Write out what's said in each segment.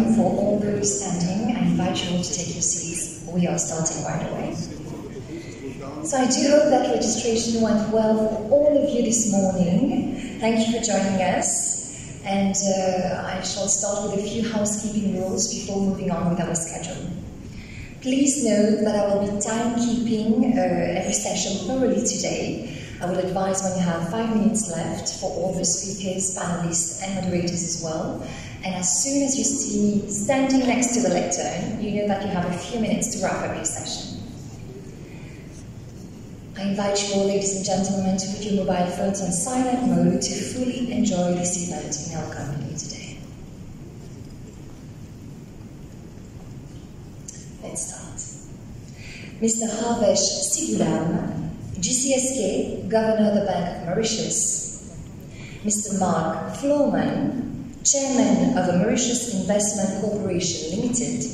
time. For all those standing, I invite you all to take your seats. We are starting right away. So I do hope that registration went well for all of you this morning. Thank you for joining us. And I shall start with a few housekeeping rules before moving on with our schedule. Please note that I will be timekeeping every session thoroughly today. I would advise when you have 5 minutes left for all the speakers, panelists and moderators as well. And as soon as you see me standing next to the lectern, you know that you have a few minutes to wrap up your session. I invite you all, ladies and gentlemen, to put your mobile phones on silent mode to fully enjoy this event in our company today. Let's start. Mr. Harvesh Sigulam, GCSK, Governor of the Bank of Mauritius. Mr. Mark Floorman, Chairman of the Mauritius Investment Corporation Limited.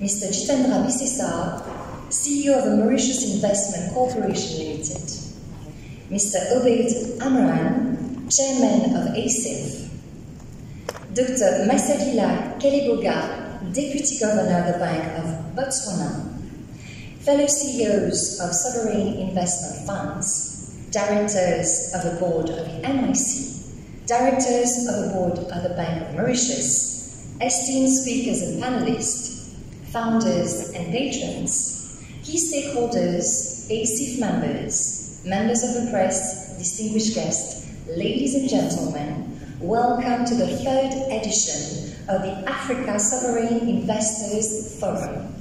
Mr. Jitendra Bisesar, CEO of the Mauritius Investment Corporation Limited. Mr. Obeid Amran, Chairman of ASIF. Dr. Masadila Keleboga, Deputy Governor of the Bank of Botswana. Fellow CEOs of sovereign investment funds, directors of the board of the MIC, directors of the board of the Bank of Mauritius, esteemed speakers and panelists, founders and patrons, key stakeholders, ASIF members, members of the press, distinguished guests, ladies and gentlemen, welcome to the 3rd edition of the Africa Sovereign Investors Forum.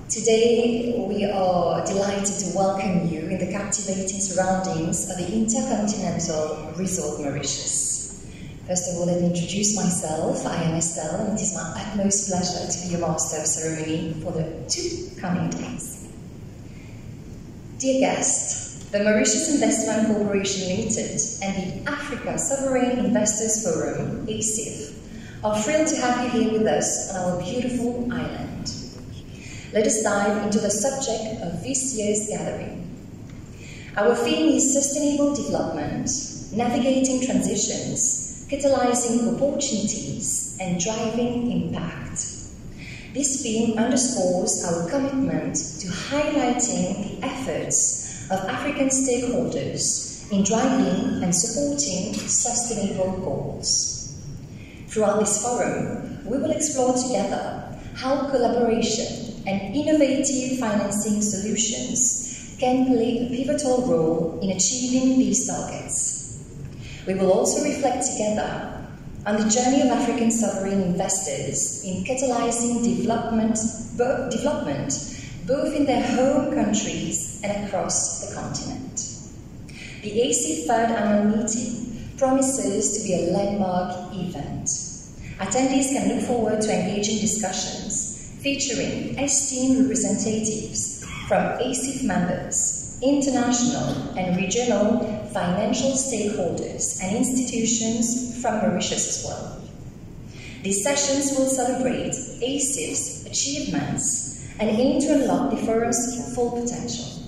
Today, we are delighted to welcome you in the captivating surroundings of the intercontinental resort Mauritius. First of all, let me introduce myself. I am Estelle, and it is my utmost pleasure to be your master of ceremony for the 2 coming days. Dear guest, the Mauritius Investment Corporation Limited and the Africa Sovereign Investors Forum, ASIF, are thrilled to have you here with us on our beautiful island. Let us dive into the subject of this year's gathering. Our theme is sustainable development, navigating transitions, catalyzing opportunities, and driving impact. This theme underscores our commitment to highlighting the efforts of African stakeholders in driving and supporting sustainable goals. Throughout this forum, we will explore together how collaboration and innovative financing solutions can play a pivotal role in achieving these targets. We will also reflect together on the journey of African sovereign investors in catalyzing development both in their home countries and across the continent. The ASIF 3rd annual meeting promises to be a landmark event. Attendees can look forward to engaging discussions featuring esteemed representatives from ASIF members, international and regional financial stakeholders and institutions from Mauritius as well. These sessions will celebrate ASIF's achievements and aim to unlock the forum's full potential.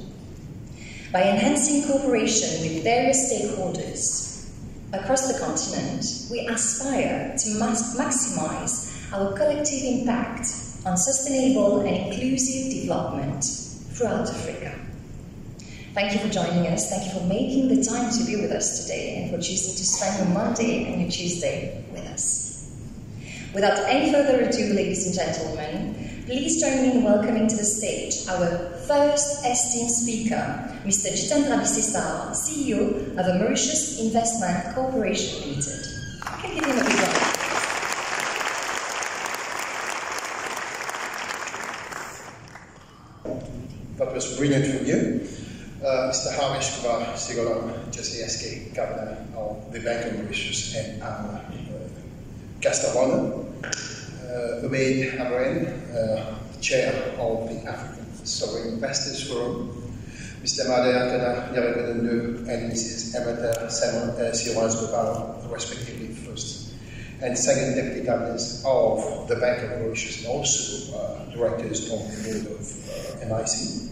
By enhancing cooperation with various stakeholders across the continent, we aspire to maximize our collective impact on sustainable and inclusive development throughout Africa. Thank you for joining us. Thank you for making the time to be with us today and for choosing to spend your Monday and your Tuesday with us. Without any further ado, ladies and gentlemen, please join me in welcoming to the stage our first esteemed speaker, Mr. Jitendra Bisesar, CEO of the Mauritius Investment Corporation Limited. I can give him a big round. That was brilliant from you. Mr. Harvesh Sigulam, GCSK, Governor of the Bank of Mauritius, and our guest of honor, Obeid Amran, Chair of the African Sovereign Investors Forum, Mr. Masadila Keleboga and Mrs. Emeta Siwaz Gopal, respectively, first and second deputy governors of the Bank of Mauritius, and also directors on the board of MIC.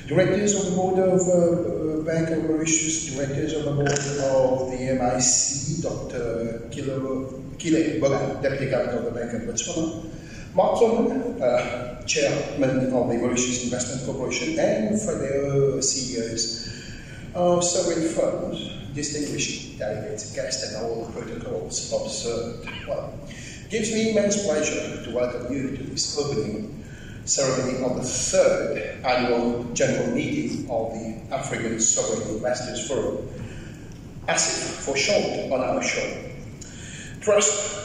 Directors on the board of Bank of Mauritius, directors on the board of the MIC, Dr. Kile Bogan, Deputy Governor of the Bank of Botswana, Mark Zoman, Chairman of the Mauritius Investment Corporation, and fellow CEOs of sovereign firms, distinguished delegates, guests, and all protocols observed. Well, it gives me immense pleasure to welcome you to this opening ceremony of the third annual general meeting of the African Sovereign Investors Forum, ASIF for short, on our show. Trust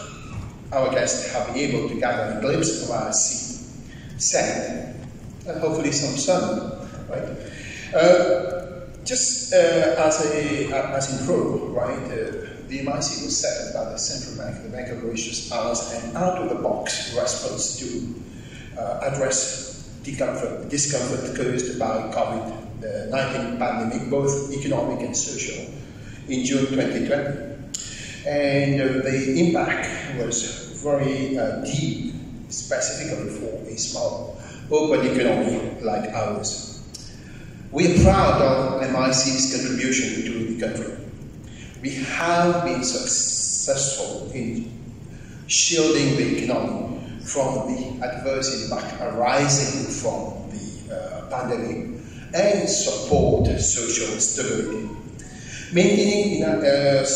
our guests have been able to gather a glimpse of our sea, sand, and hopefully some sun, right? Just as intro, right? The MIC was set up by the Central Bank, the Bank of Mauritius, as an out-of-the-box response to address discomfort caused by COVID-19 pandemic, both economic and social, in June 2020. And the impact was very deep, specifically for a small, open economy like ours. We are proud of MIC's contribution to the country. We have been successful in shielding the economy from the adverse impact arising from the pandemic and support social stability, maintaining the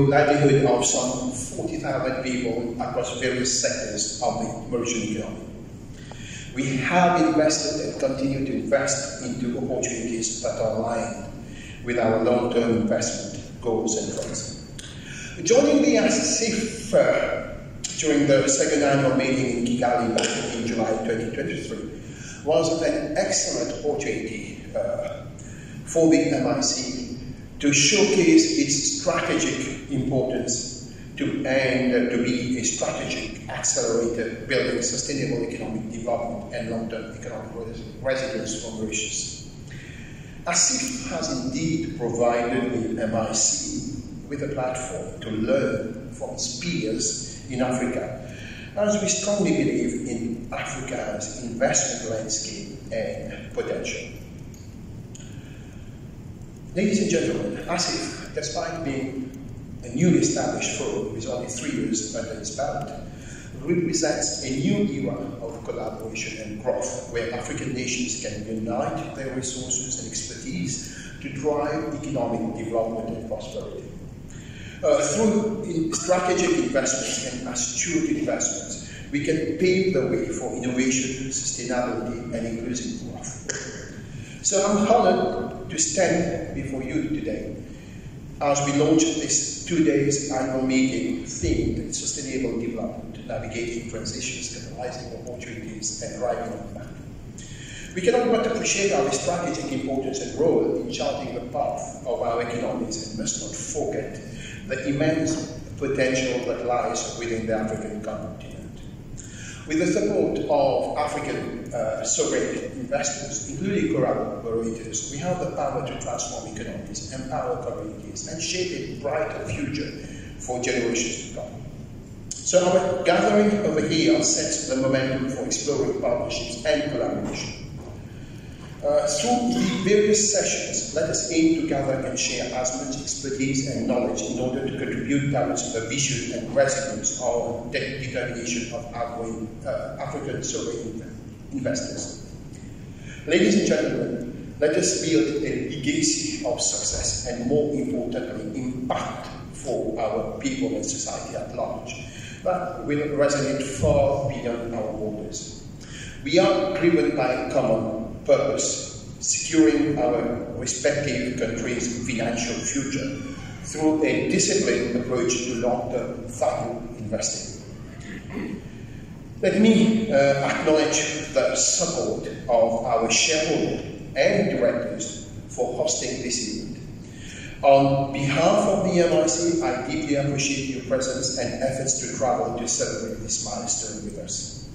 livelihood of some 40,000 people across various sectors of the Mauritian economy. We have invested and continue to invest into opportunities that are aligned with our long-term investment goals and trends. Joining the ASIF during the second annual meeting in Kigali back in July 2023 was an excellent opportunity for the MIC to showcase its strategic importance and to be a strategic accelerator building sustainable economic development and long-term economic resilience for Mauritius. ASIF has indeed provided the MIC with a platform to learn from its peers in Africa, as we strongly believe in Africa's investment landscape and potential. Ladies and gentlemen, ASIF, despite being a newly established forum with only 3 years under its belt, represents a new era of collaboration and growth where African nations can unite their resources and expertise to drive economic development and prosperity. Through strategic investments and astute investments, we can pave the way for innovation, sustainability, and inclusive growth. So I'm honored to stand before you today as we launch this 2 days annual meeting themed Sustainable Development, Navigating Transitions, Catalyzing Opportunities, and Driving Impact. We cannot but appreciate our strategic importance and role in charting the path of our economies and must not forget the immense potential that lies within the African continent. With the support of African sovereign investors, including collaborators, we have the power to transform economies, empower communities, and shape a brighter future for generations to come. So our gathering over here sets the momentum for exploring partnerships and collaboration. Through the various sessions, let us aim to gather and share as much expertise and knowledge in order to contribute towards the vision and resilience or determination of African sovereign investors. Ladies and gentlemen, let us build a legacy of success and, more importantly, impact for our people and society at large that will resonate far beyond our borders. We are driven by a common purpose, securing our respective countries' financial future through a disciplined approach to long-term value investing. Let me acknowledge the support of our shareholders and directors for hosting this event. On behalf of the MIC, I deeply appreciate your presence and efforts to travel to celebrate this milestone with us.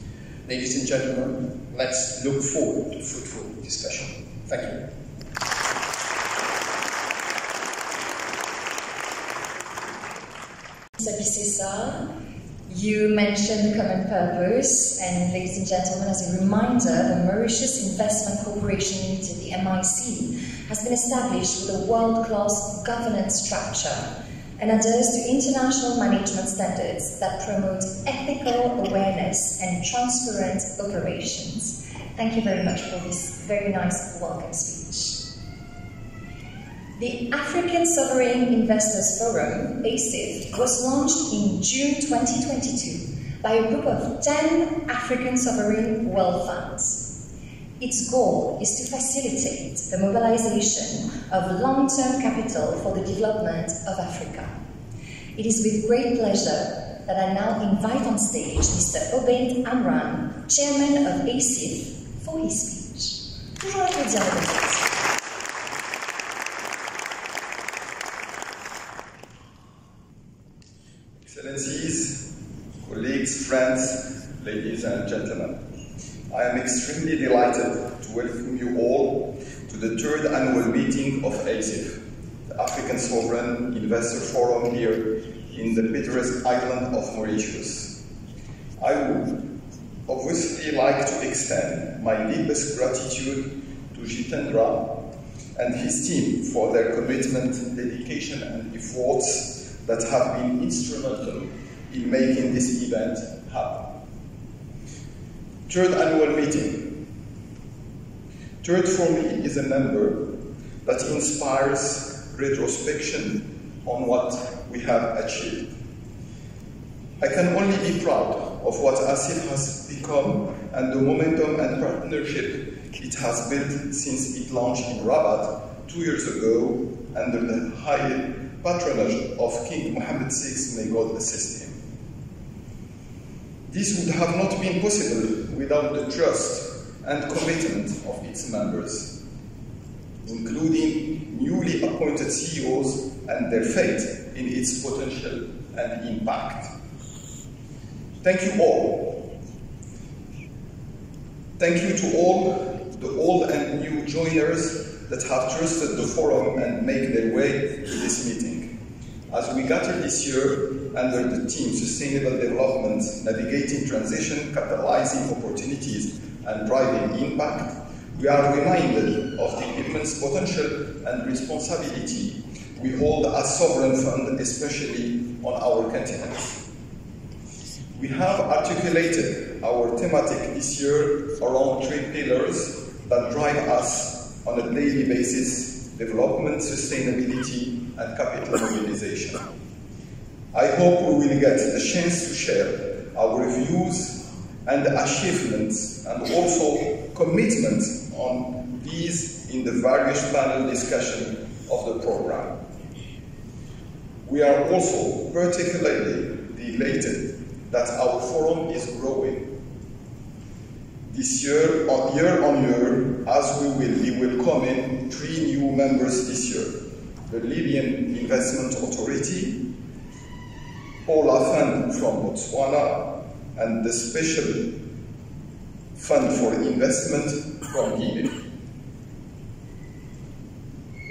Ladies and gentlemen, let's look forward to fruitful discussion. Thank you. Mr. Bisesa, you mentioned the common purpose, and ladies and gentlemen, as a reminder, the Mauritius Investment Corporation Limited, the MIC, has been established with a world-class governance structure and adheres to international management standards that promote ethical awareness and transparent operations. Thank you very much for this very nice welcome speech. The African Sovereign Investors Forum, ASIF, was launched in June 2022 by a group of 10 African sovereign wealth funds. Its goal is to facilitate the mobilization of long-term capital for the development of Africa. It is with great pleasure that I now invite on stage Mr. Obeid Amran, Chairman of ASIF, for his speech. Toujours applaudir le débat. Excellencies, colleagues, friends, ladies and gentlemen, I am extremely delighted to welcome you all to the 3rd annual meeting of ASIF, the African Sovereign Investor Forum here in the picturesque island of Mauritius. I would obviously like to extend my deepest gratitude to Jitendra and his team for their commitment, dedication and efforts that have been instrumental in making this event happen. 3rd annual meeting. 3rd for me is a number that inspires retrospection on what we have achieved. I can only be proud of what ASIF has become and the momentum and partnership it has built since it launched in Rabat 2 years ago under the high patronage of King Mohammed VI, may God assist him. This would have not been possible without the trust and commitment of its members, including newly appointed CEOs and their faith in its potential and impact. Thank you all. Thank you to all the old and new joiners that have trusted the forum and make their way to this meeting. As we gather this year under the theme Sustainable Development, Navigating Transition, Capitalizing Opportunities and Driving Impact, we are reminded of the immense potential and responsibility we hold as sovereign fund, especially on our continent. We have articulated our thematic this year around 3 pillars that drive us on a daily basis: development, sustainability, and capital mobilization. I hope we will get the chance to share our views and achievements and also commitments on these in the various panel discussion of the program. We are also particularly delighted that our forum is growing. This year on year, as we will be welcoming 3 new members this year: the Libyan Investment Authority, Paula Fund from Botswana, and the Special Fund for Investment from Guinea.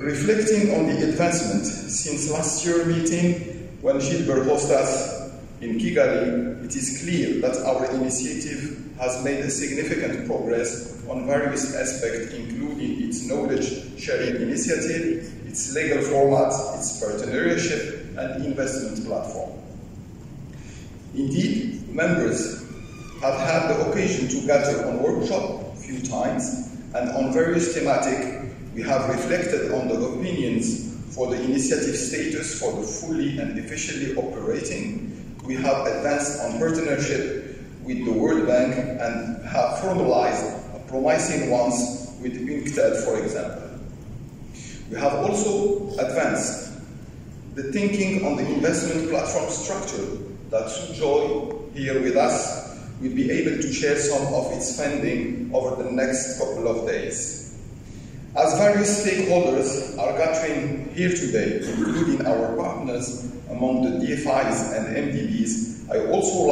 Reflecting on the advancement since last year's meeting when Gilbert hosted us in Kigali, it is clear that our initiative has made a significant progress on various aspects, including its knowledge-sharing initiative, its legal format, its partnership, and investment platform. Indeed, members have had the occasion to gather on workshop a few times, and on various thematics, we have reflected on the opinions for the initiative status for the fully and efficiently operating. We have advanced on partnership with the World Bank and have formalized promising ones with UNCTAD, for example. We have also advanced the thinking on the investment platform structure that Sujoy, here with us, will be able to share some of its funding over the next couple of days. As various stakeholders are gathering here today, including our partners among the DFIs and MDBs, I also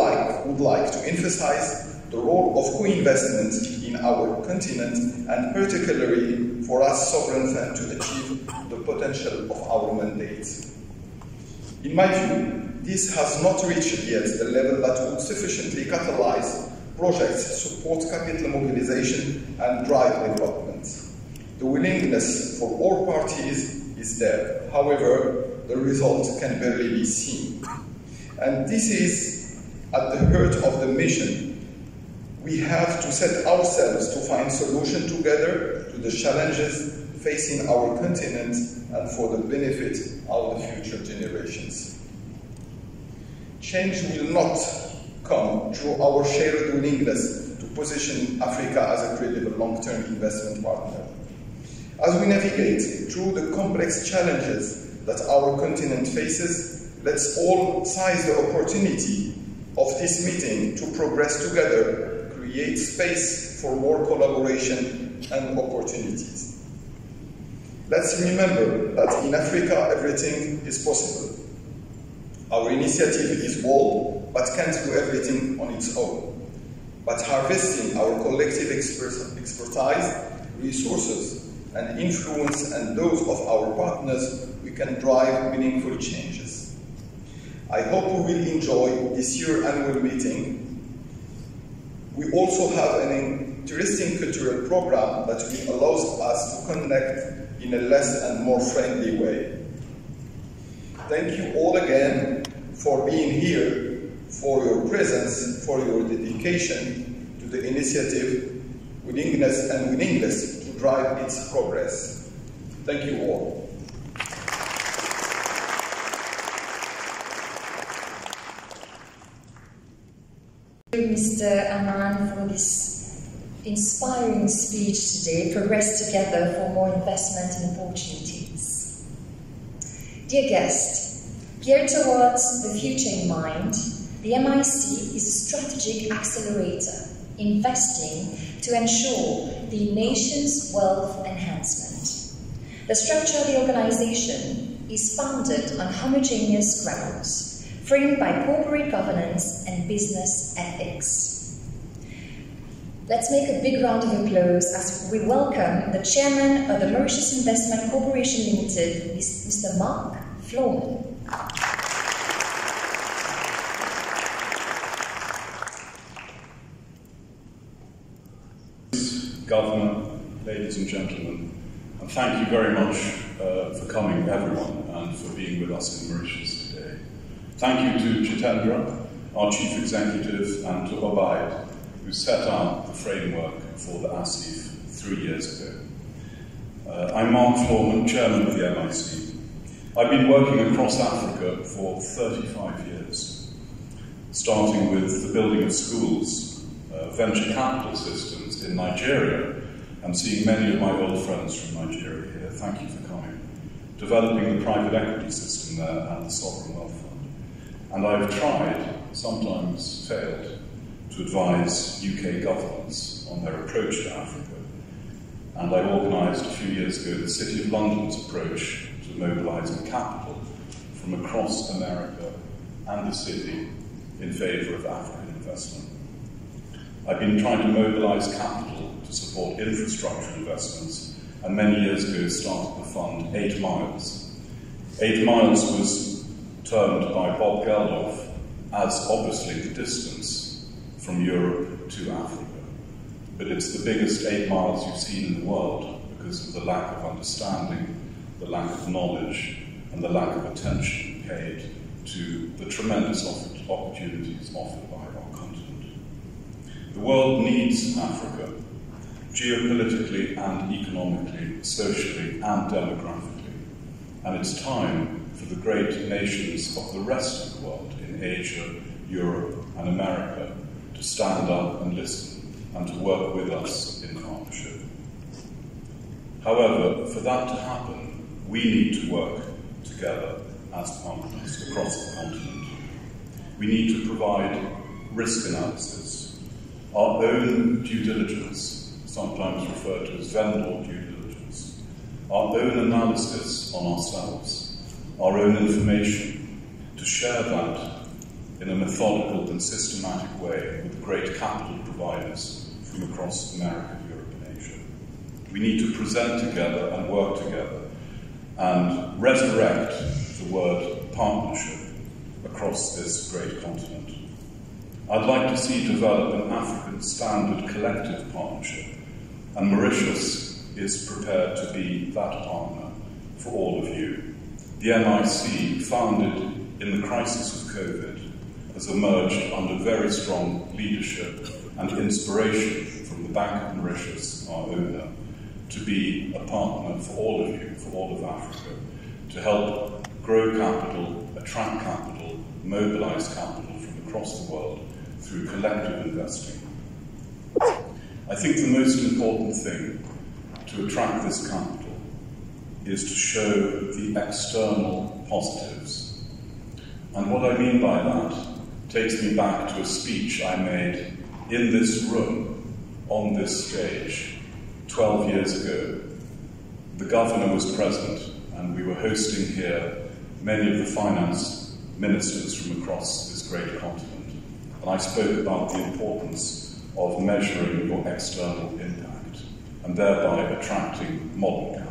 would like to emphasize the role of co-investment in our continent, and particularly for us sovereign fund to achieve the potential of our mandates. In my view, this has not reached yet the level that would sufficiently catalyze projects, support capital mobilization, and drive development. The willingness for all parties is there. However, the result can barely be seen. And this is at the heart of the mission. We have to set ourselves to find solutions together to the challenges facing our continent and for the benefit of the future generations. Change will not come through our shared willingness to position Africa as a credible long-term investment partner. As we navigate through the complex challenges that our continent faces, let's all seize the opportunity of this meeting to progress together, create space for more collaboration and opportunities. Let's remember that in Africa, everything is possible. Our initiative is bold, but can't do everything on its own. But harvesting our collective expertise, resources, and influence, and those of our partners, we can drive meaningful changes. I hope we will enjoy this year's annual meeting. We also have an interesting cultural program that will allow us to connect in a less and more friendly way. Thank you all again for being here, for your presence, for your dedication to the initiative, willingness to drive its progress. Thank you all. Mr. Aman, for this inspiring speech today, Progress Together for More Investment and Opportunities. Dear guest, geared towards the future in mind, the MIC is a strategic accelerator, investing to ensure the nation's wealth enhancement. The structure of the organization is founded on homogeneous grounds, framed by corporate governance and business ethics. Let's make a big round of applause as we welcome the chairman of the Mauritius Investment Corporation Limited, Mr. Mark Floman. Governor, ladies and gentlemen, and thank you very much for coming, everyone, and for being with us in Mauritius today. Thank you to Jitendra, our Chief Executive, and to Obaid, who set out the framework for the ASIF 3 years ago. I'm Mark Floman, Chairman of the MIC. I've been working across Africa for 35 years, starting with the building of schools, venture capital systems in Nigeria, and seeing many of my old friends from Nigeria here. Thank you for coming. Developing the private equity system there and the sovereign wealth fund. And I've tried, sometimes failed, to advise UK governments on their approach to Africa. And I organised a few years ago the City of London's approach to mobilising capital from across America and the city in favour of African investment. I've been trying to mobilise capital to support infrastructure investments, and many years ago started the fund 8 Miles. 8 Miles was termed by Bob Geldof as obviously the distance from Europe to Africa. But it's the biggest 8 miles you've seen in the world because of the lack of understanding, the lack of knowledge, and the lack of attention paid to the tremendous opportunities offered by our continent. The world needs Africa, geopolitically and economically, socially and demographically. And it's time for the great nations of the rest of the world in Asia, Europe and America to stand up and listen and to work with us in partnership. However, for that to happen, we need to work together as partners across the continent. We need to provide risk analysis, our own due diligence, sometimes referred to as vendor due diligence, our own analysis on ourselves, our own information, to share that in a methodical and systematic way with great capital providers from across America, Europe and Asia. We need to present together and work together and resurrect the word partnership across this great continent. I'd like to see develop an African standard collective partnership, and Mauritius is prepared to be that partner for all of you. the MIC, founded in the crisis of COVID, has emerged under very strong leadership and inspiration from the Bank of Mauritius, our owner, to be a partner for all of you, for all of Africa, to help grow capital, attract capital, mobilize capital from across the world through collective investing. I think the most important thing to attract this capital is to show the external positives. And what I mean by that takes me back to a speech I made in this room, on this stage, 12 years ago. The governor was present, and we were hosting here many of the finance ministers from across this great continent. And I spoke about the importance of measuring your external impact, and thereby attracting modern capital.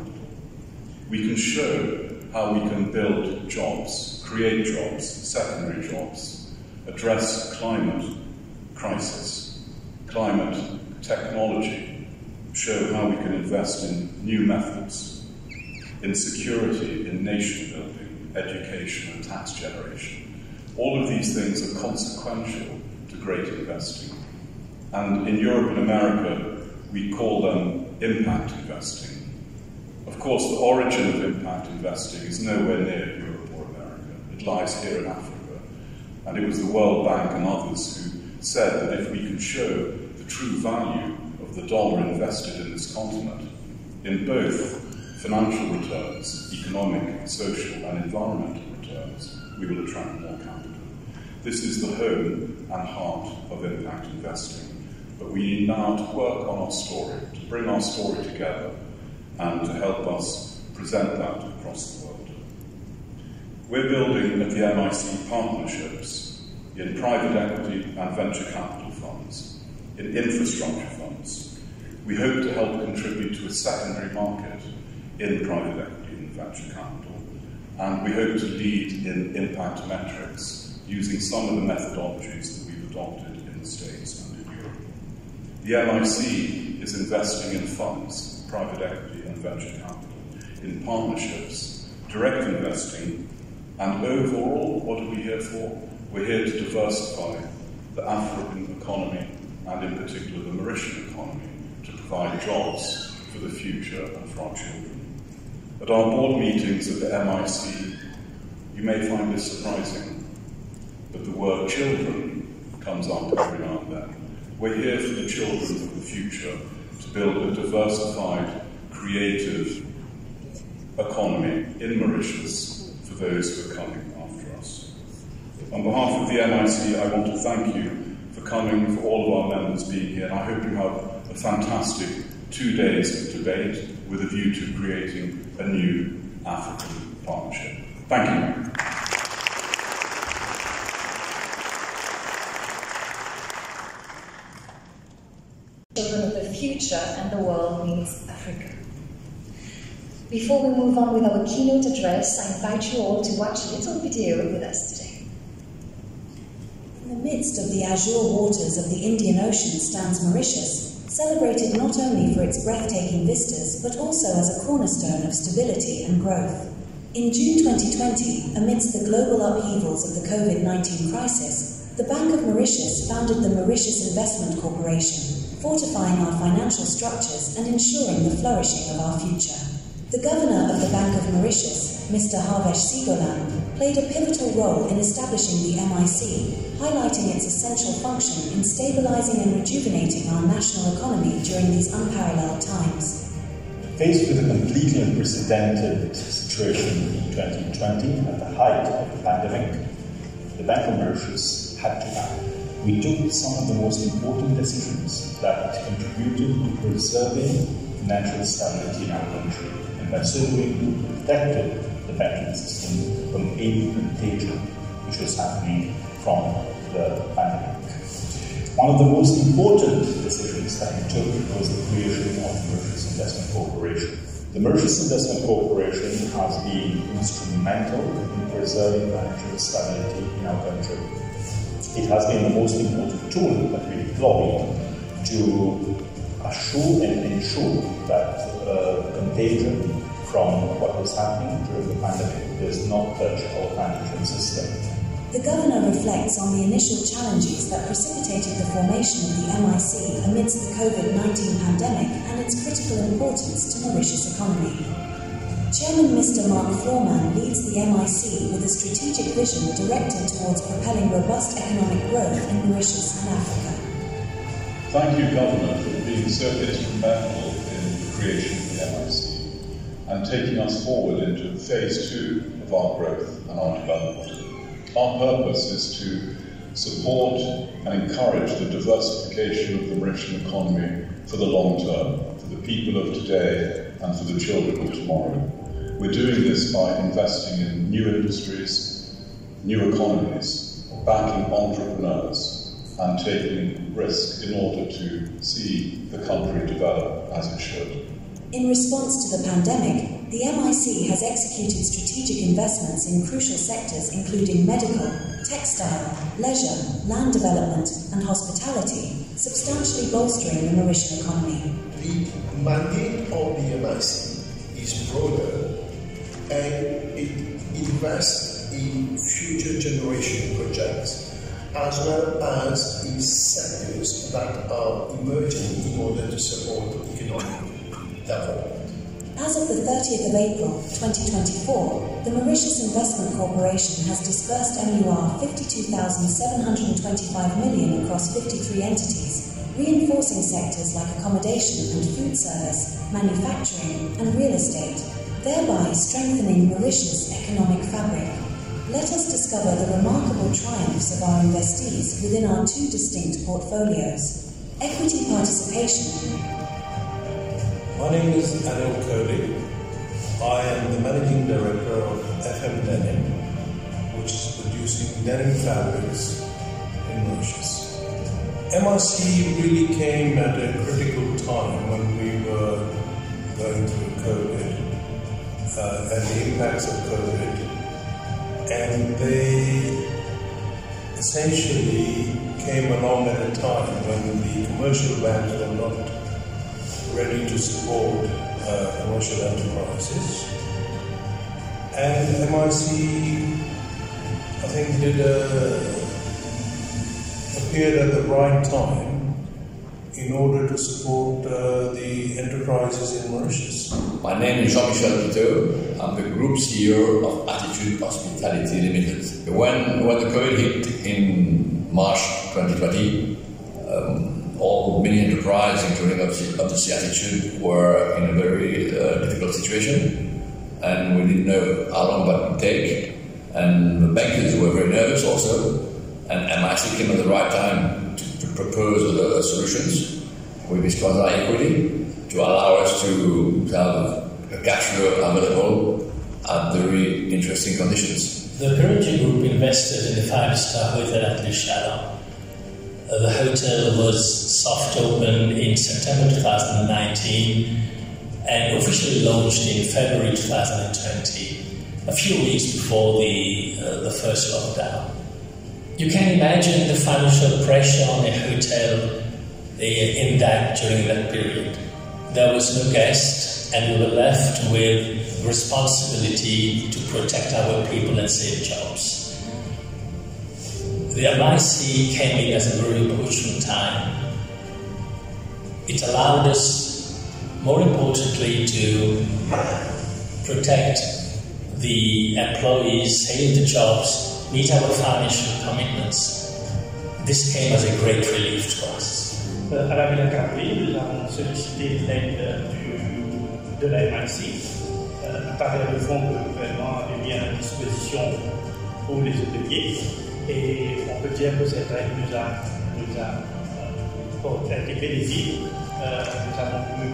We can show how we can build jobs, create jobs, secondary jobs, address climate crisis, climate technology, show how we can invest in new methods, in security, in nation building, education and tax generation. All of these things are consequential to great investing. And in Europe and America, we call them impact investing. Of course, the origin of impact investing is nowhere near Europe or America. It lies here in Africa. And it was the World Bank and others who said that if we can show the true value of the dollar invested in this continent, in both financial returns, economic, social and environmental returns, we will attract more capital. This is the home and heart of impact investing. But we need now to work on our story, to bring our story together, and to help us present that across the world. We're building at the MIC partnerships in private equity and venture capital funds, in infrastructure funds. We hope to help contribute to a secondary market in private equity and venture capital, and we hope to lead in impact metrics using some of the methodologies that we've adopted in the States and in Europe. The MIC is investing in funds, private equity and venture capital, in partnerships, direct investing, and overall, what are we here for? We're here to diversify the African economy, and in particular the Mauritian economy, to provide jobs for the future and for our children. At our board meetings at the MIC, you may find this surprising, but the word children comes up every now and then. We're here for the children of the future, to build a diversified, creative economy in Mauritius for those who are coming after us. On behalf of the MIC, I want to thank you for coming, for all of our members being here, and I hope you have a fantastic 2 days of debate with a view to creating a new African partnership. Thank you. Children of the future and the world needs Africa. Before we move on with our keynote address, I invite you all to watch a little video with us today. In the midst of the azure waters of the Indian Ocean stands Mauritius, celebrated not only for its breathtaking vistas, but also as a cornerstone of stability and growth. In June 2020, amidst the global upheavals of the COVID-19 crisis, the Bank of Mauritius founded the Mauritius Investment Corporation, fortifying our financial structures and ensuring the flourishing of our future. The Governor of the Bank of Mauritius, Mr. Harvesh Sigolan, played a pivotal role in establishing the MIC, highlighting its essential function in stabilizing and rejuvenating our national economy during these unparalleled times. Faced with a completely unprecedented situation in 2020 at the height of the pandemic, the Bank of Mauritius had to act. We took some of the most important decisions that contributed to preserving financial stability in our country, and by so doing, protected the banking system from any contagion which was happening from the pandemic. One of the most important decisions that we took was the creation of the Mauritius Investment Corporation. The Mauritius Investment Corporation has been instrumental in preserving financial stability in our country. It has been the most important tool that we deployed to assure and ensure that contagion from what was happening during the pandemic does not touch our management system. The Governor reflects on the initial challenges that precipitated the formation of the MIC amidst the COVID-19 pandemic and its critical importance to Mauritius' economy. Chairman Mr. Mark Floorman leads the MIC with a strategic vision directed towards propelling robust economic growth in Mauritius and Africa. Thank you, Governor, for being so instrumental in the creation of the MIC and taking us forward into phase 2 of our growth and our development. Our purpose is to support and encourage the diversification of the Mauritian economy for the long term, for the people of today and for the children of tomorrow. We're doing this by investing in new industries, new economies, backing entrepreneurs and taking risk in order to see the country develop as it should. In response to the pandemic, the MIC has executed strategic investments in crucial sectors including medical, textile, leisure, land development and hospitality, substantially bolstering the Mauritian economy. The mandate of the MIC is broader and it invests in future generation projects as well as in sectors that are emerging in order to support economic development. As of the 30th of April 2024, the Mauritius Investment Corporation has disbursed MUR 52,725 million across 53 entities, reinforcing sectors like accommodation and food service, manufacturing and real estate, thereby strengthening Mauritius' economic fabric. Let us discover the remarkable triumphs of our investees within our two distinct portfolios. Equity participation. My name is Anil Kohli. I am the Managing Director of FM Denim, which is producing denim fabrics in Mauritius. MIC really came at a critical time when we were going through COVID and the impacts of COVID. And they essentially came along at a time when the commercial banks were not ready to support commercial enterprises. And MIC, I think, appeared at the right time in order to support the enterprises in Mauritius. My name is Jean-Michel Pitot. I'm the Group CEO of Attitude Hospitality Limited. When the COVID hit in March 2020, many enterprises, including obviously Attitude, were in a very difficult situation, and we didn't know how long that would take. And the bankers were very nervous also, and MIC came at the right time to propose solutions with this quasi-equity to allow us to have a cash flow available at very interesting conditions. The Partager Group invested in the 5-star hotel at Le Chalon. The hotel was soft opened in September 2019 and officially launched in February 2020, a few weeks before the first lockdown. You can imagine the financial pressure on a hotel during that period. There was no guest, and we were left with responsibility to protect our people and save jobs. The MIC came in at a very opportune time. It allowed us, more importantly, to protect the employees, save the jobs, meet our financial commitments. This came as a great relief to us. À la Villa Capri, nous avons sollicité l'aide de la MIC à travers le fonds que le gouvernement avait mis à disposition pour les hôteliers. Et on peut dire que cette aide nous a été bénéfique. Nous avons pu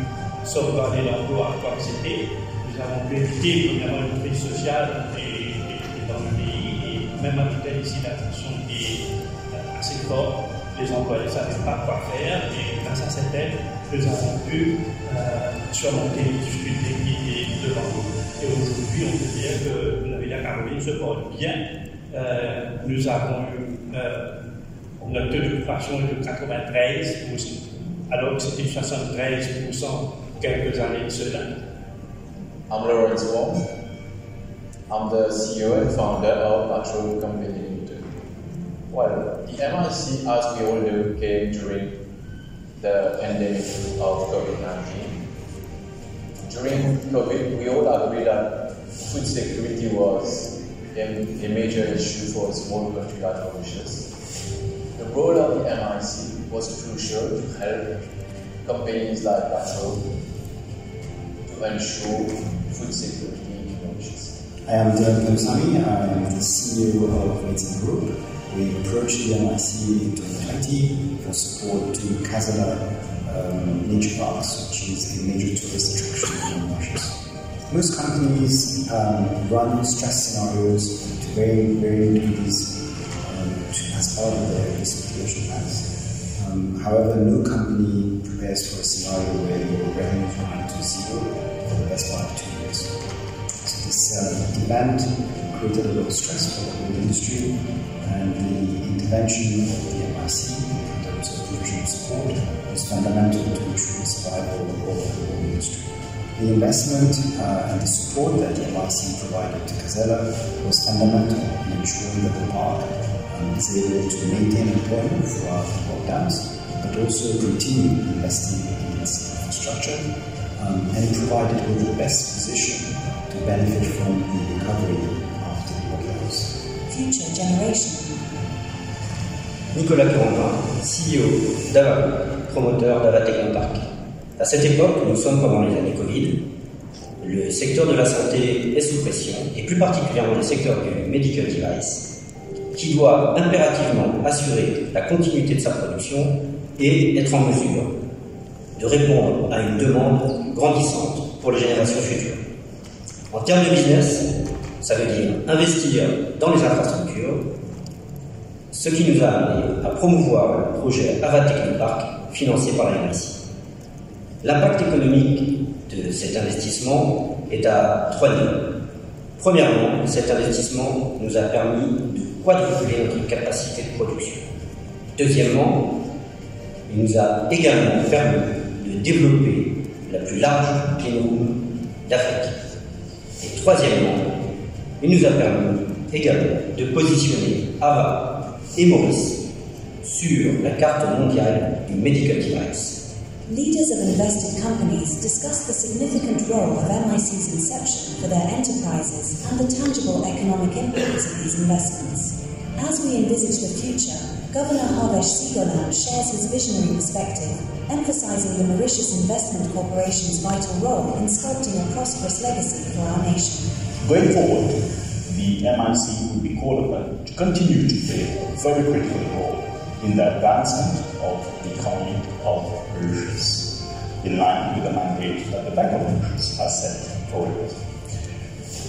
sauvegarder l'emploi comme c'était. Nous avons pu éviter premièrement une crise sociale dans le pays. Et même en Italie, ici, la tension est assez forte. Les employés ne savaient pas quoi faire. Et grâce à cette aide, nous avons pu surmonter les difficultés qui étaient devant nous. Et aujourd'hui, on peut dire que la Villa Caroline se porte bien. Nous avons eu notre taux d'occupation de 93%, alors que c'était 73% quelques années de cela. I'm Lawrence Wong. I'm the CEO and founder of Natural Company Limited. Well, the MIC, as we all know, came during the pandemic of COVID-19. During COVID, we all agreed that food security was a major issue for a small country like Mauritius. The role of the MIC was crucial to help companies like Natural to ensure food security in Mauritius. I am Dylan Kamsami. I am the CEO of Maurice Group. We approached the MIC in 2020 for support to Kazala Nature Parks, which is a major tourist attraction in Mauritius. Most companies run stress scenarios to varying degrees as part of their risk mitigation plans. However, no company prepares for a scenario where your revenues run to zero for the best part of 2 years. So this event created a lot of stress for the whole industry, and the intervention of the MIC in terms of provision of support was fundamental to ensure the survival of the whole industry. The investment and the support that the MIC provided to Kazala was fundamental in ensuring that the park is able to maintain employment throughout the lockdowns, but also continue investing in its infrastructure, and it provided with the best position to benefit from the recovery after the lockdowns. Future generation. Nicolas Curandin, CEO d'Avago, promoteur d'Ava Technopark. À cette époque, nous sommes pendant les années Covid, le secteur de la santé est sous pression, et plus particulièrement le secteur du medical device, qui doit impérativement assurer la continuité de sa production et être en mesure de répondre à une demande grandissante pour les générations futures. En termes de business, ça veut dire investir dans les infrastructures, ce qui nous a amené à promouvoir le projet Ava Technopark financé par la MIC. L'impact économique de cet investissement est à 3 niveaux. Premièrement, cet investissement nous a permis de quadrupler notre capacité de production. Deuxièmement, il nous a également permis de développer la plus large clean room d'Afrique. Et troisièmement, il nous a permis également de positionner Ava et Maurice sur la carte mondiale du medical device. Leaders of invested companies discuss the significant role of MIC's inception for their enterprises and the tangible economic impacts of these investments. As we envisage the future, Governor Harvesh Sigolam shares his visionary perspective, emphasizing the Mauritius Investment Corporation's vital role in sculpting a prosperous legacy for our nation. Going forward, the MIC will be called upon to continue to play a very critical role in the advancement of the economy of Mauritius, in line with the mandate that the Bank of Mauritius has set for it.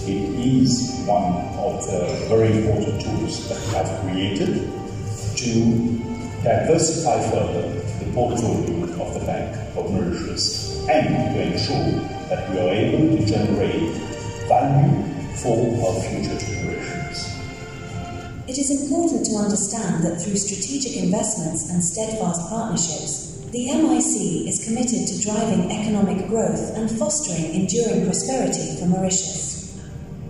It is one of the very important tools that we have created to diversify further the portfolio of the Bank of Mauritius and to ensure that we are able to generate value for our future generations. It is important to understand that through strategic investments and steadfast partnerships, the MIC is committed to driving economic growth and fostering enduring prosperity for Mauritius.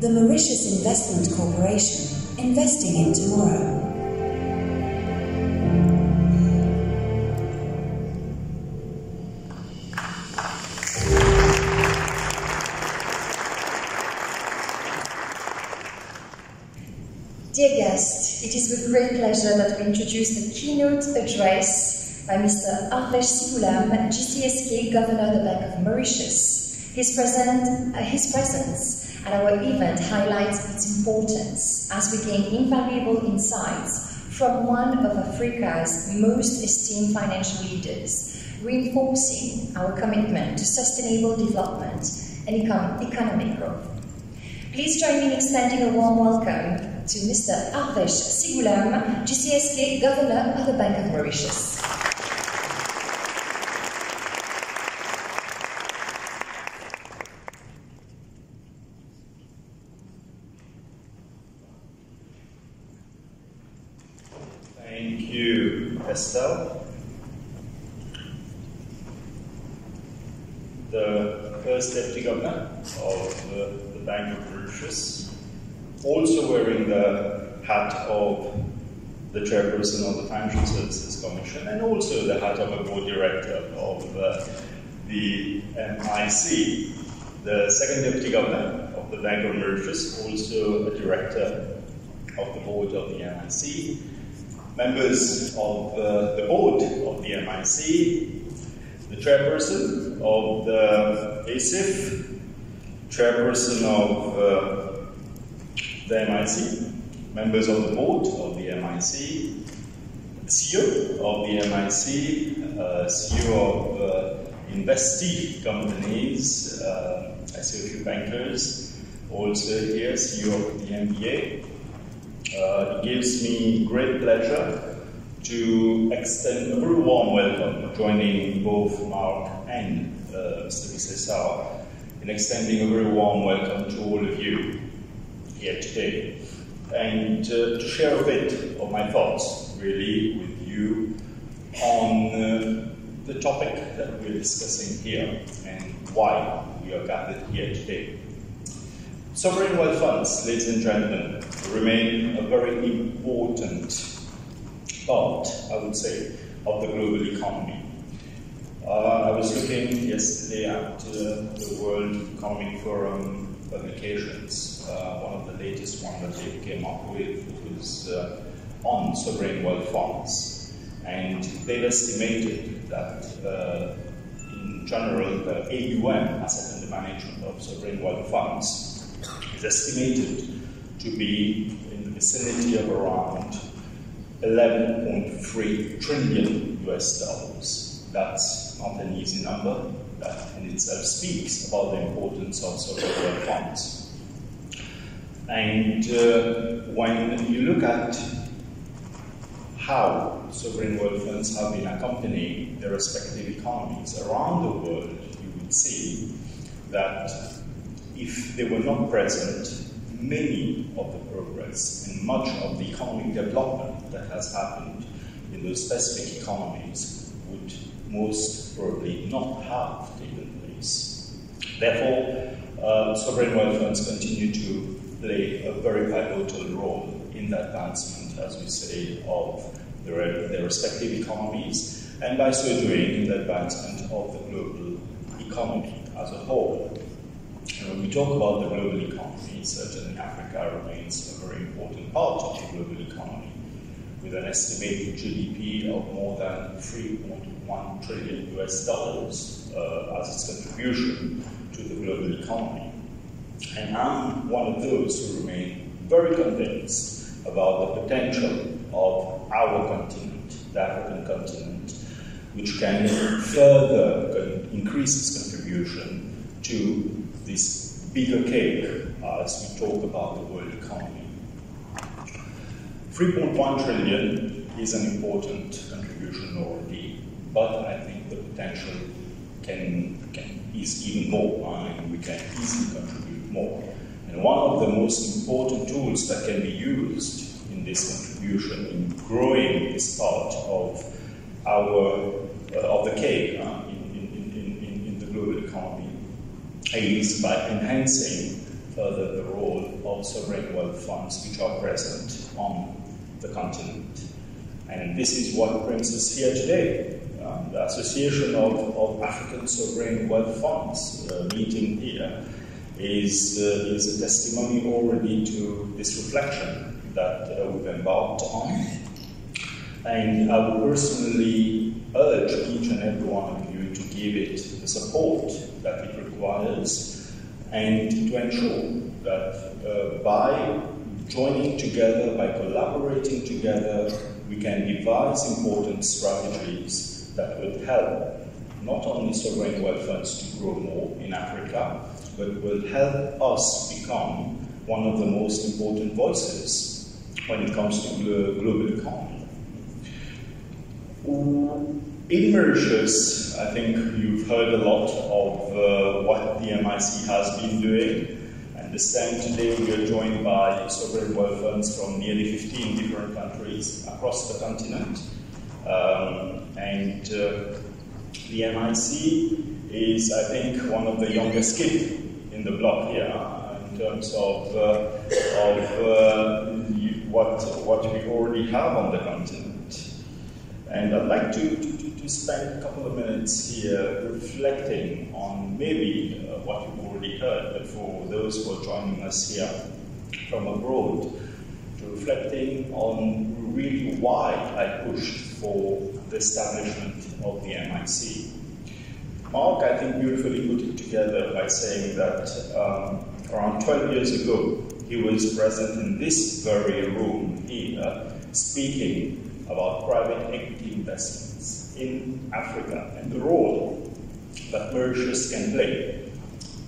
The Mauritius Investment Corporation, investing in tomorrow. Dear guests, it is with great pleasure that we introduce the keynote address by Mr. Harvesh Sigolam, GCSK Governor of the Bank of Mauritius. His presence at our event highlights its importance as we gain invaluable insights from one of Africa's most esteemed financial leaders, reinforcing our commitment to sustainable development and economic growth. Please join me in extending a warm welcome to Mr. Harvesh Sigolam, GCSK Governor of the Bank of Mauritius. Thank you, Estelle. The the first deputy governor of the Bank of Mauritius, also wearing the hat of the chairperson of the Financial Services Commission, and also the hat of a board director of the MIC. The second deputy governor of the Bank of Mauritius, also a director of the board of the MIC, members of the board of the MIC, the chairperson of the ASIF, chairperson of the MIC, members of the board of the MIC, the CEO of the MIC, CEO of investee companies, I see a few bankers also here, CEO of the MBA. It gives me great pleasure to extend a very warm welcome, joining both Mark and Mr. Bissessar, in extending a very warm welcome to all of you here today, and to share a bit of my thoughts, really, with you on the topic that we're discussing here and why we are gathered here today. Sovereign wealth funds, ladies and gentlemen, remain a very important part, I would say, of the global economy. I was looking yesterday at the World Economic Forum publications. One of the latest ones that they came up with was on sovereign wealth funds. And they've estimated that in general, the AUM, asset under management of sovereign wealth funds, is estimated to be in the vicinity of around 11.3 trillion US dollars. That's not an easy number. That in itself speaks about the importance of sovereign wealth funds. And when you look at how sovereign wealth funds have been accompanying their respective economies around the world, you would see that if they were not present, many of the progress and much of the economic development that has happened in those specific economies would most probably not have taken place. Therefore, sovereign wealth funds continue to play a very pivotal role in the advancement, as we say, of their respective economies, and by so doing, in the advancement of the global economy as a whole. And when we talk about the global economy, certainly Africa remains a very important part of the global economy, with an estimated GDP of more than 3.1 trillion US dollars as its contribution to the global economy. And I'm one of those who remain very convinced about the potential of our continent, the African continent, which can further increase its contribution to this bigger cake as we talk about the world economy. 3.1 trillion is an important contribution already, but I think the potential is even more, and we can easily contribute more. And one of the most important tools that can be used in this contribution, in growing this part of the cake in the global economy, is by enhancing further the role of sovereign wealth funds which are present on the continent. And this is what brings us here today. The Association of African Sovereign Wealth Funds meeting here is a testimony already to this reflection that we've embarked on. And I would personally urge each and every one of you to give it the support that it requires, and to ensure that by joining together, by collaborating together, we can devise important strategies that will help not only sovereign wealth funds to grow more in Africa, but will help us become one of the most important voices when it comes to the global economy. In Mauritius, I think you've heard a lot of what the MIC has been doing. I understand today we are joined by sovereign wealth funds from nearly 15 different countries across the continent. And the MIC is, I think, one of the youngest kids in the block here in terms of what we already have on the continent. And I'd like to spend a couple of minutes here reflecting on maybe what you've already heard, but for those who are joining us here from abroad, reflecting on really why I pushed for the establishment of the MIC. Mark, I think, beautifully put it together by saying that around 12 years ago, he was present in this very room here, speaking about private equity investments in Africa and the role that Mauritius can play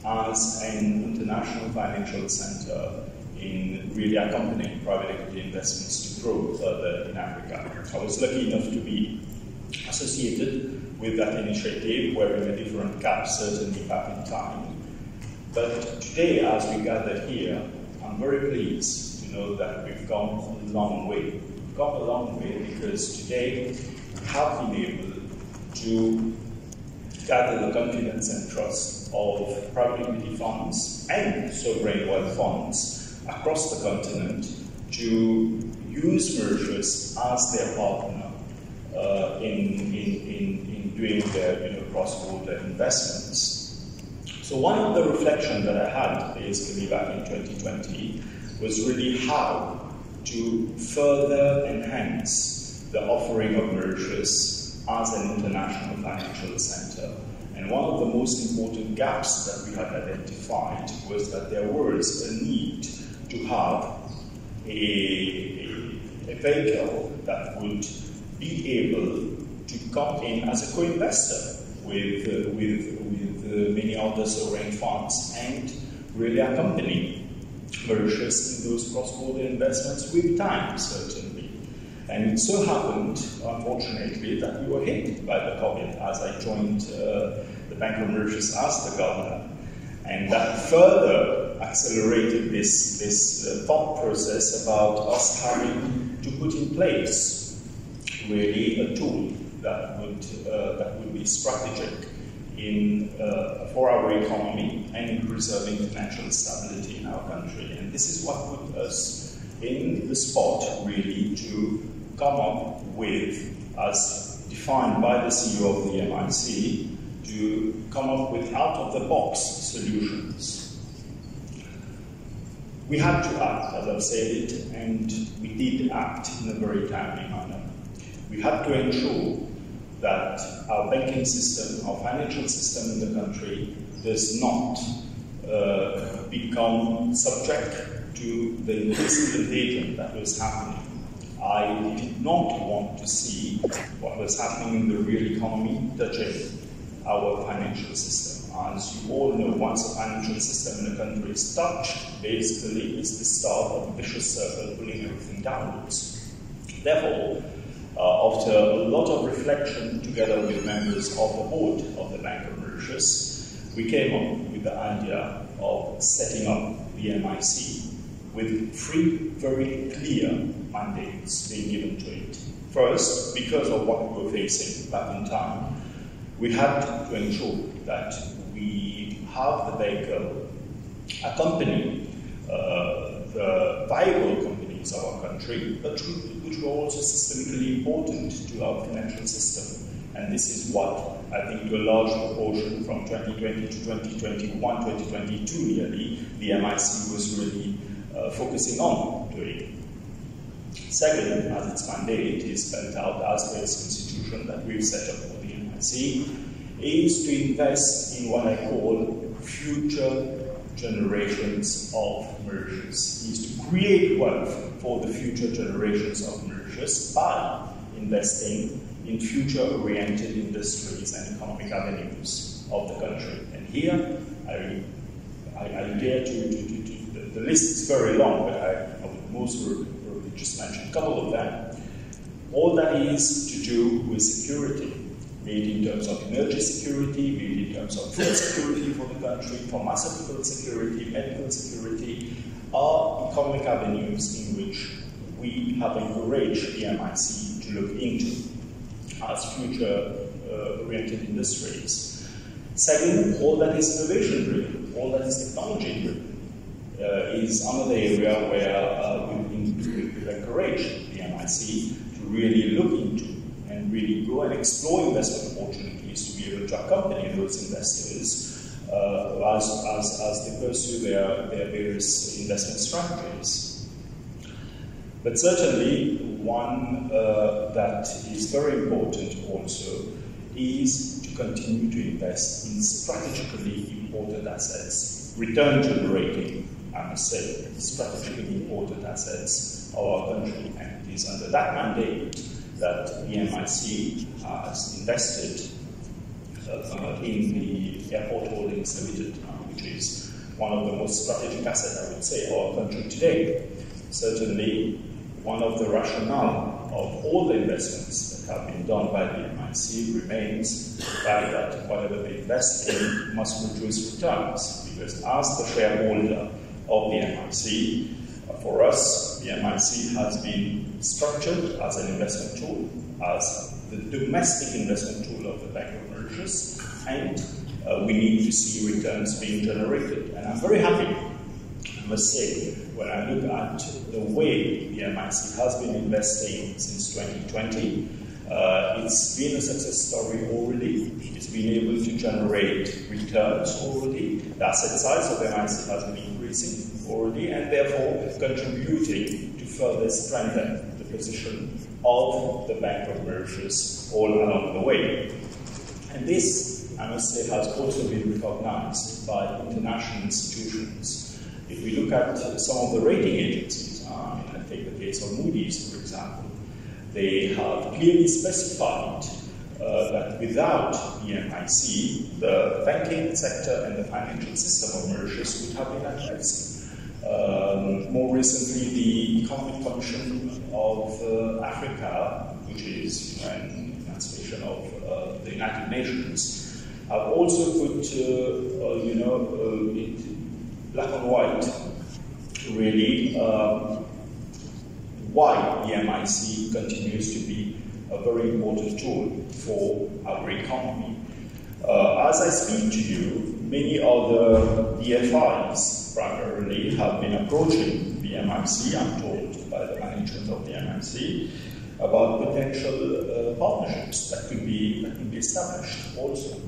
as an international financial center in really accompanying private equity investments to grow further in Africa. I was lucky enough to be associated with that initiative, wearing a different cap, certainly back in time. But today, as we gather here, I'm very pleased to know that we've gone a long way. We've gone a long way because today we have been able to gather the confidence and trust of private equity funds and sovereign wealth funds across the continent to use Mauritius as their partner in doing their cross-border investments. So one of the reflections that I had basically back in 2020 was really how to further enhance the offering of Mauritius as an international financial center. And one of the most important gaps that we had identified was that there was a need to have a vehicle that would be able to come in as a co-investor with many other sovereign funds and really accompany Mauritius in those cross-border investments with time, certainly. And it so happened, unfortunately, that we were hit by the COVID as I joined the Bank of Mauritius as the governor. And that further accelerated this thought process about us having to put in place really a tool that would be strategic for our economy and in preserving financial stability in our country. And this is what put us in the spot really to come up with, as defined by the CEO of the MIC, to come up with out-of-the-box solutions. We had to act, as I've said it, and we did act in a very timely manner. We had to ensure that our banking system, our financial system in the country, does not become subject to the increasing contagion that was happening. I did not want to see what was happening in the real economy touching our financial system. As you all know, once a financial system in a country is touched, basically it's the start of a vicious circle pulling everything downwards. Therefore, after a lot of reflection together with members of the board of the Bank of Mauritius, we came up with the idea of setting up the MIC with 3 very clear mandates being given to it. First, because of what we were facing back in time, we had to ensure that we have the vehicle accompany the viable companies of our country, but which were also systemically important to our financial system. And this is what I think to a large proportion from 2020 to 2021, 2022 nearly, the MIC was really focusing on doing. Second, as its mandate is spelled out as per its constitution that we've set up for the MIC, is to invest in what I call future generations of Mauritius, is to create wealth for the future generations of Mauritius by investing in future-oriented industries and economic avenues of the country. And here, I dare the list is very long, but I would most probably just mention a couple of them. All that is to do with security, be it in terms of energy security, be it in terms of food security for the country, pharmaceutical security, medical security, are economic avenues in which we have encouraged the MIC to look into as future-oriented industries. Second, all that is innovation-driven, all that is technology-driven is another area where we encourage the MIC to really look into and really go and explore investment opportunities to be able to accompany those investors as they pursue their various investment strategies. But certainly, one that is very important also is to continue to invest in strategically important assets, return-generating, I must say, strategically important assets of our country. And it is under that mandate that the MIC has invested in the Airport Holdings Limited, which is one of the most strategic assets, I would say, of our country today. Certainly, one of the rationale of all the investments that have been done by the MIC remains that whatever they invest in must produce returns, because as the shareholder of the MIC, for us, the MIC has been structured as an investment tool, as the domestic investment tool of the Bank of Mauritius, and we need to see returns being generated. And I'm very happy, I must say, when I look at the way the MIC has been investing since 2020, it's been a success story already. It's been able to generate returns already. The asset size of the MIC has been increasing already, and therefore contributing to further strengthen the position of the Bank of Mauritius all along the way. And this, I must say, has also been recognized by international institutions. If we look at some of the rating agencies, I take the case of Moody's, for example, they have clearly specified that without the MIC, the banking sector and the financial system of Mauritius would have been at risk. More recently, the Economic Commission of Africa, which is an emancipation of the United Nations, have also put, black and white, really, why the MIC continues to be a very important tool for our economy. As I speak to you, many of the DFIs primarily have been approaching the MIC, I'm told by the management of the MIC, about potential partnerships that could be established also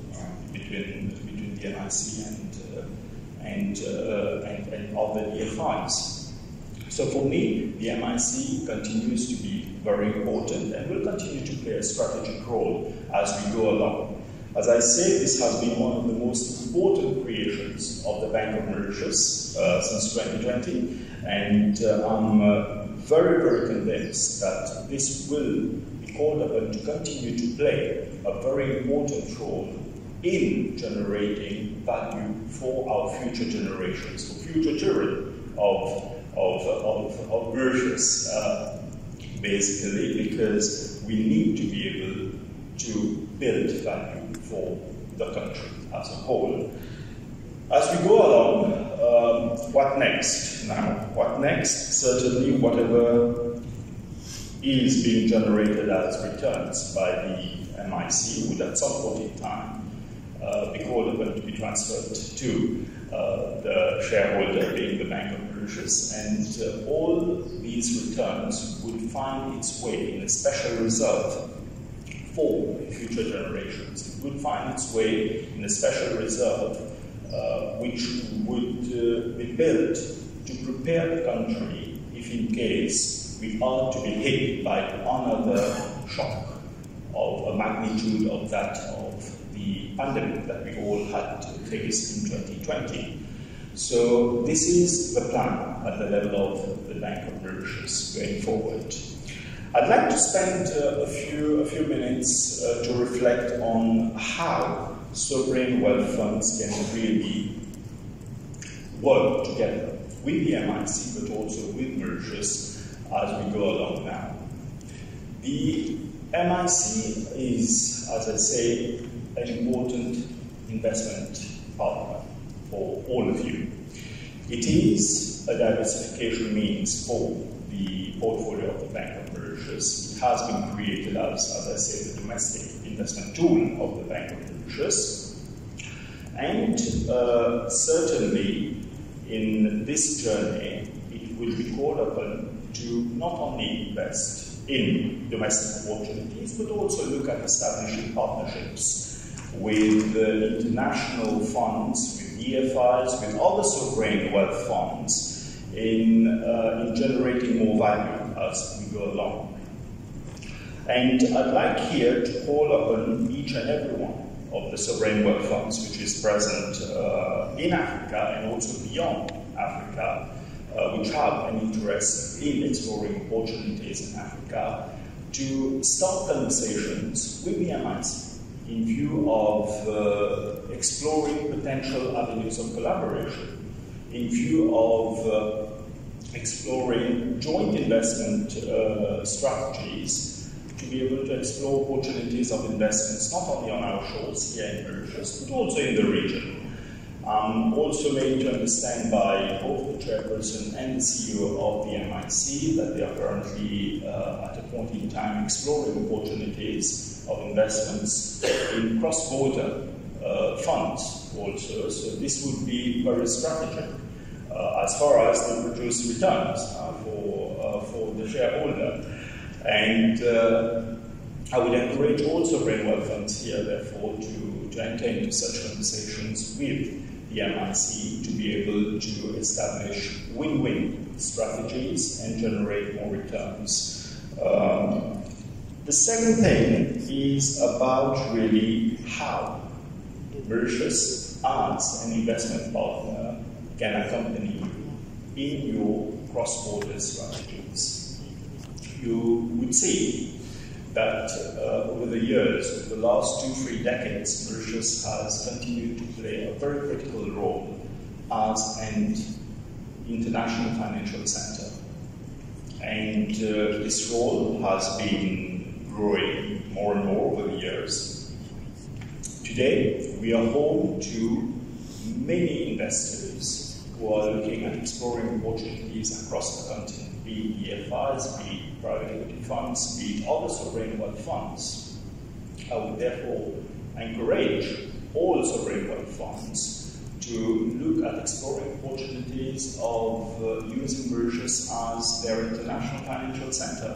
between the MIC and other DFIs. So for me, the MIC continues to be very important and will continue to play a strategic role as we go along. As I say, this has been one of the most important creations of the Bank of Mauritius since 2020, and I'm very, very convinced that this will be called upon to continue to play a very important role in generating value for our future generations, for future children of Mauritius, basically, because we need to be able to build value for the country as a whole. As we go along, what next now? What next? Certainly whatever is being generated as returns by the MIC would at some point in time be called upon to be transferred to the shareholder being the Bank of Mauritius, and all these returns would find its way in a special reserve for future generations. It would find its way in a special reserve which would be built to prepare the country if in case we are to be hit by another shock of a magnitude of that of the pandemic that we all had to face in 2020. So this is the plan at the level of the Bank of Mauritius going forward. I'd like to spend a few minutes to reflect on how sovereign wealth funds can really work together with the MIC, but also with Mauritius as we go along now. The MIC is, as I say, an important investment partner for all of you. It is a diversification means for the portfolio of the Bank of Mauritius. It has been created as I say, the domestic investment tool of the Bank of Mauritius. And certainly in this journey, it will be called upon to not only invest in domestic opportunities, but also look at establishing partnerships with international funds, with EFIs, with other sovereign wealth funds in generating more value as we go along. And I'd like here to call upon each and every one of the sovereign wealth funds which is present in Africa and also beyond Africa, which have an interest in exploring opportunities in Africa, to start conversations with the MIC in view of exploring potential avenues of collaboration, in view of exploring joint investment strategies, to be able to explore opportunities of investments not only on our shores here in Mauritius, but also in the region. Also made to understand by both the chairperson and the CEO of the MIC that they are currently at a point in time exploring opportunities of investments in cross-border funds also. So this would be very strategic as far as they produce returns for the shareholder. And I would encourage all sovereign wealth funds here, therefore, to enter into such conversations with the MIC to be able to establish win-win strategies and generate more returns. The second thing is about really how Mauritius, as an investment partner, can accompany you in your cross-border strategies. You would see that over the years, over the last 2-3 decades, Mauritius has continued to play a very critical role as an international financial center. And this role has been growing more and more over the years. Today, we are home to many investors who are looking at exploring opportunities across the continent, be it EFIs, be it private equity funds, be it other sovereign wealth funds. I would therefore encourage all sovereign wealth funds to look at exploring opportunities of using Mauritius as their international financial center,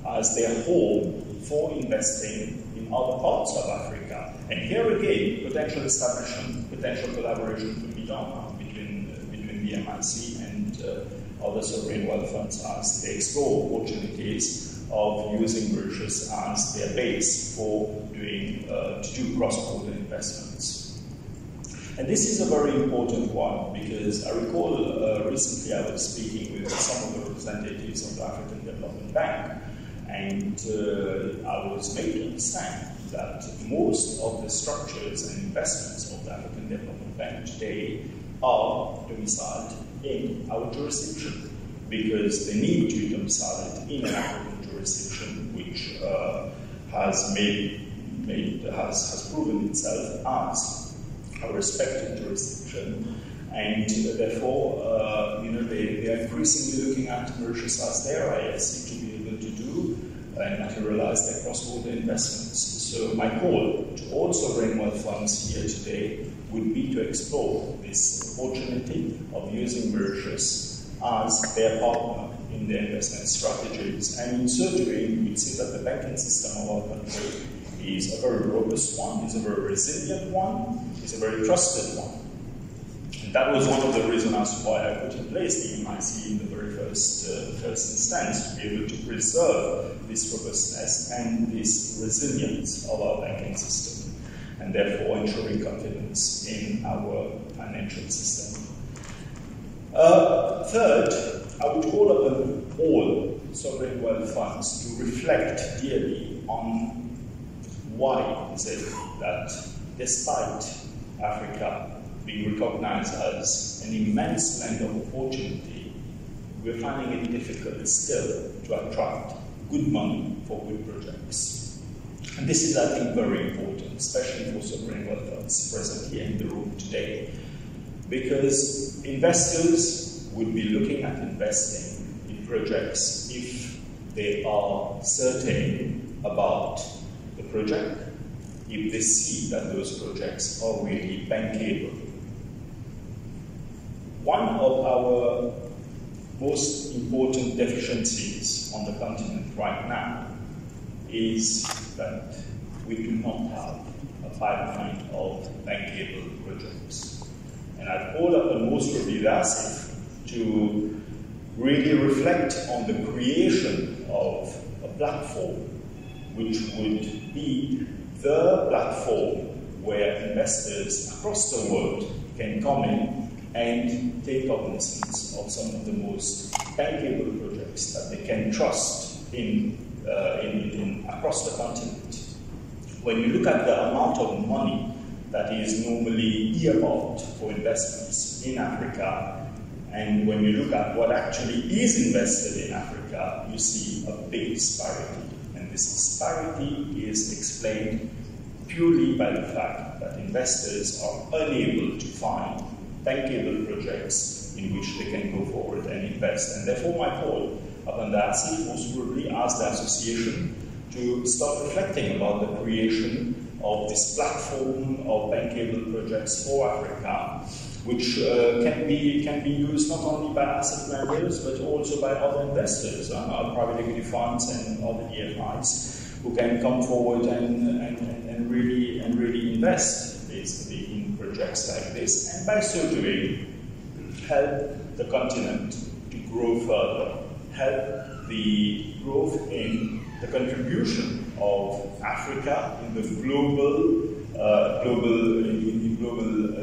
as their home for investing in other parts of Africa. And here again, potential establishment, potential collaboration could be done between the MIC and other sovereign wealth funds as they explore opportunities of using Mauritius as their base for to do cross-border investments. And this is a very important one because I recall recently I was speaking with some of the representatives of the African Development Bank, and I was made to understand that most of the structures and investments of the African Development Bank today are domiciled in our jurisdiction because they need to be domiciled in an African jurisdiction which has proven itself as a respected jurisdiction, and therefore they are increasingly looking at Mauritius as their IFC to be able to do and materialize their cross-border investments. So my call to all sovereign wealth funds here today would be to explore this opportunity of using Mauritius as their partner in their investment strategies. And in so doing, we see that the banking system of our country is a very robust one, is a very resilient one, is a very trusted one. And that was one of the reasons as to why I put in place the MIC in the very first instance, to be able to preserve this robustness and this resilience of our banking system, and therefore ensuring confidence in our financial system. Third, I would call upon all sovereign wealth funds to reflect dearly on why is it that despite Africa being recognized as an immense land of opportunity, we're finding it difficult still to attract good money for good projects. And this is, I think, very important, especially for sovereign wealth funds present here in the room today, because investors would be looking at investing in projects if they are certain about the project, if they see that those projects are really bankable. One of our most important deficiencies on the continent right now is that we do not have a pipeline of bankable projects. And I've called upon most probably ASIF to really reflect on the creation of a platform which would be the platform where investors across the world can come in and take cognizance of some of the most bankable projects that they can trust in across the continent. When you look at the amount of money that is normally earmarked for investments in Africa, and when you look at what actually is invested in Africa, you see a big disparity. And this disparity is explained purely by the fact that investors are unable to find bankable projects in which they can go forward and invest. And therefore my call upon the ASIF was probably ask the association to start reflecting about the creation of this platform of bankable projects for Africa, which can be used not only by asset managers but also by other investors, private equity funds and other EFIs, who can come forward and really invest basically in projects like this, and by so doing help the continent to grow further, help the growth in the contribution of Africa in the global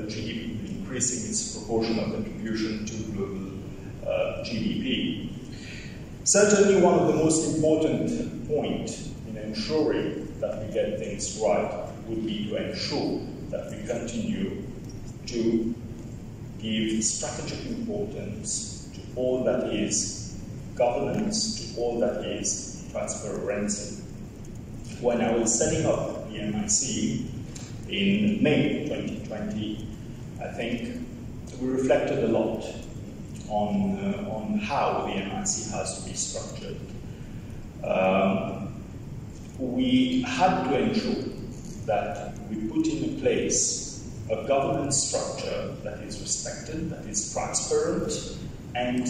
GDP, increasing its proportional contribution to global GDP. Certainly one of the most important points in ensuring that we get things right would be to ensure that we continue to give strategic importance to all that is governance, to all that is transparency. When I was setting up the MIC in May 2020, I think we reflected a lot on how the MIC has to be structured. We had to ensure that we put in place a governance structure that is respected, that is transparent, and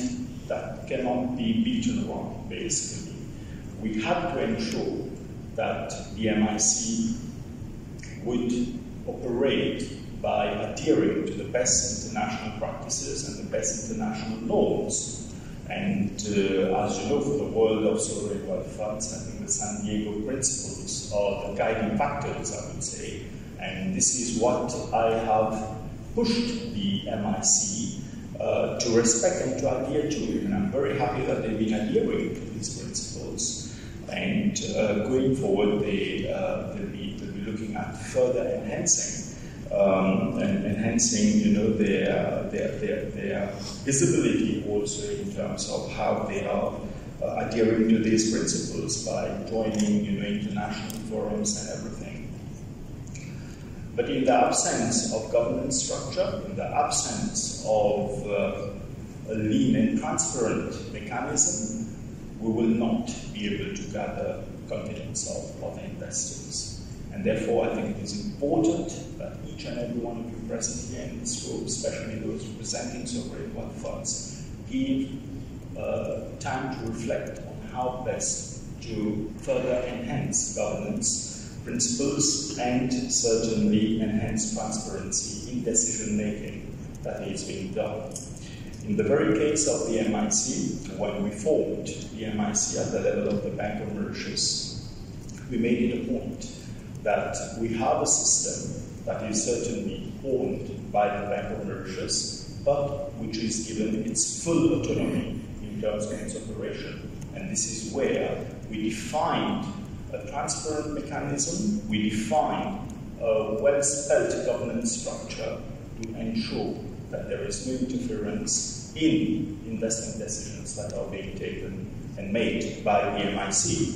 that cannot be beaten around, basically. We had to ensure that the MIC would operate by adhering to the best international practices and the best international norms. And as you know, for the world of sovereign wealth funds, I think the San Diego principles are the guiding factors, I would say. And this is what I have pushed the MIC to respect and to adhere to. And I'm very happy that they've been adhering to these principles. And going forward, they'll be looking at further enhancing their visibility also in terms of how they are adhering to these principles by joining international forums and everything. But in the absence of governance structure, in the absence of a lean and transparent mechanism, we will not be able to gather confidence of investors. And therefore, I think it is important that each and every one of you present here in this room, especially those representing sovereign wealth funds, give time to reflect on how best to further enhance governance principles and certainly enhance transparency in decision-making that is being done. In the very case of the MIC, when we formed the MIC at the level of the Bank of Mauritius, we made it a point that we have a system that is certainly owned by the Bank of Mauritius, but which is given its full autonomy in terms of its operation. And this is where we defined a transparent mechanism, we defined a well-spelled governance structure to ensure that there is no interference in investment decisions that are being taken and made by the MIC.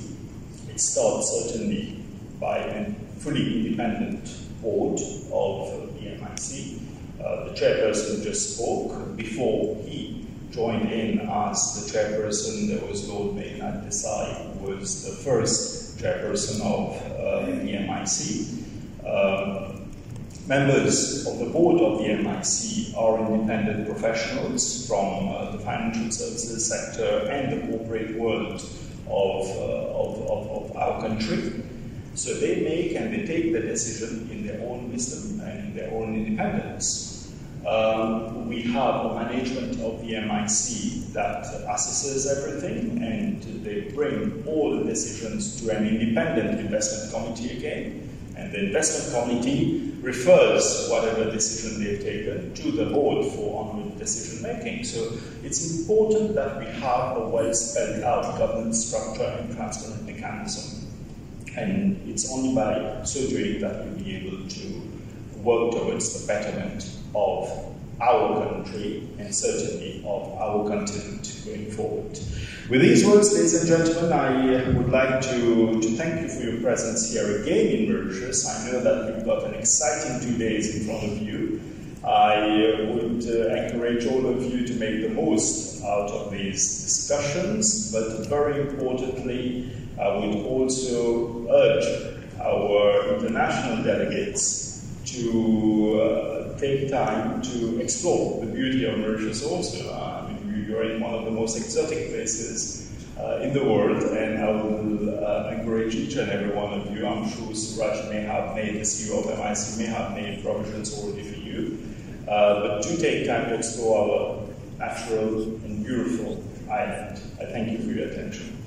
It starts certainly by a fully independent board of the MIC. The chairperson just spoke. Before he joined in as the chairperson, there was Lord Maynard Desai, who was the first chairperson of the MIC. Members of the board of the MIC are independent professionals from the financial services sector and the corporate world of our country. So they make and they take the decision in their own wisdom and in their own independence. We have a management of the MIC that assesses everything, and they bring all the decisions to an independent investment committee again. And the investment committee refers whatever decision they've taken to the board for onward decision making. So it's important that we have a well spelled out governance structure and transparent mechanism. And it's only by so doing that we'll be able to work towards the betterment of our country and certainly of our continent going forward. With these words, ladies and gentlemen, I would like to thank you for your presence here again in Mauritius. I know that you've got an exciting 2 days in front of you. I would encourage all of you to make the most out of these discussions, but very importantly, I would also urge our international delegates to take time to explore the beauty of Mauritius also. You're in one of the most exotic places in the world, and I will encourage each and every one of you. I'm sure Suraj may have made, the CEO of MIC may have made provisions already for you, but do take time to explore our natural and beautiful island. I thank you for your attention.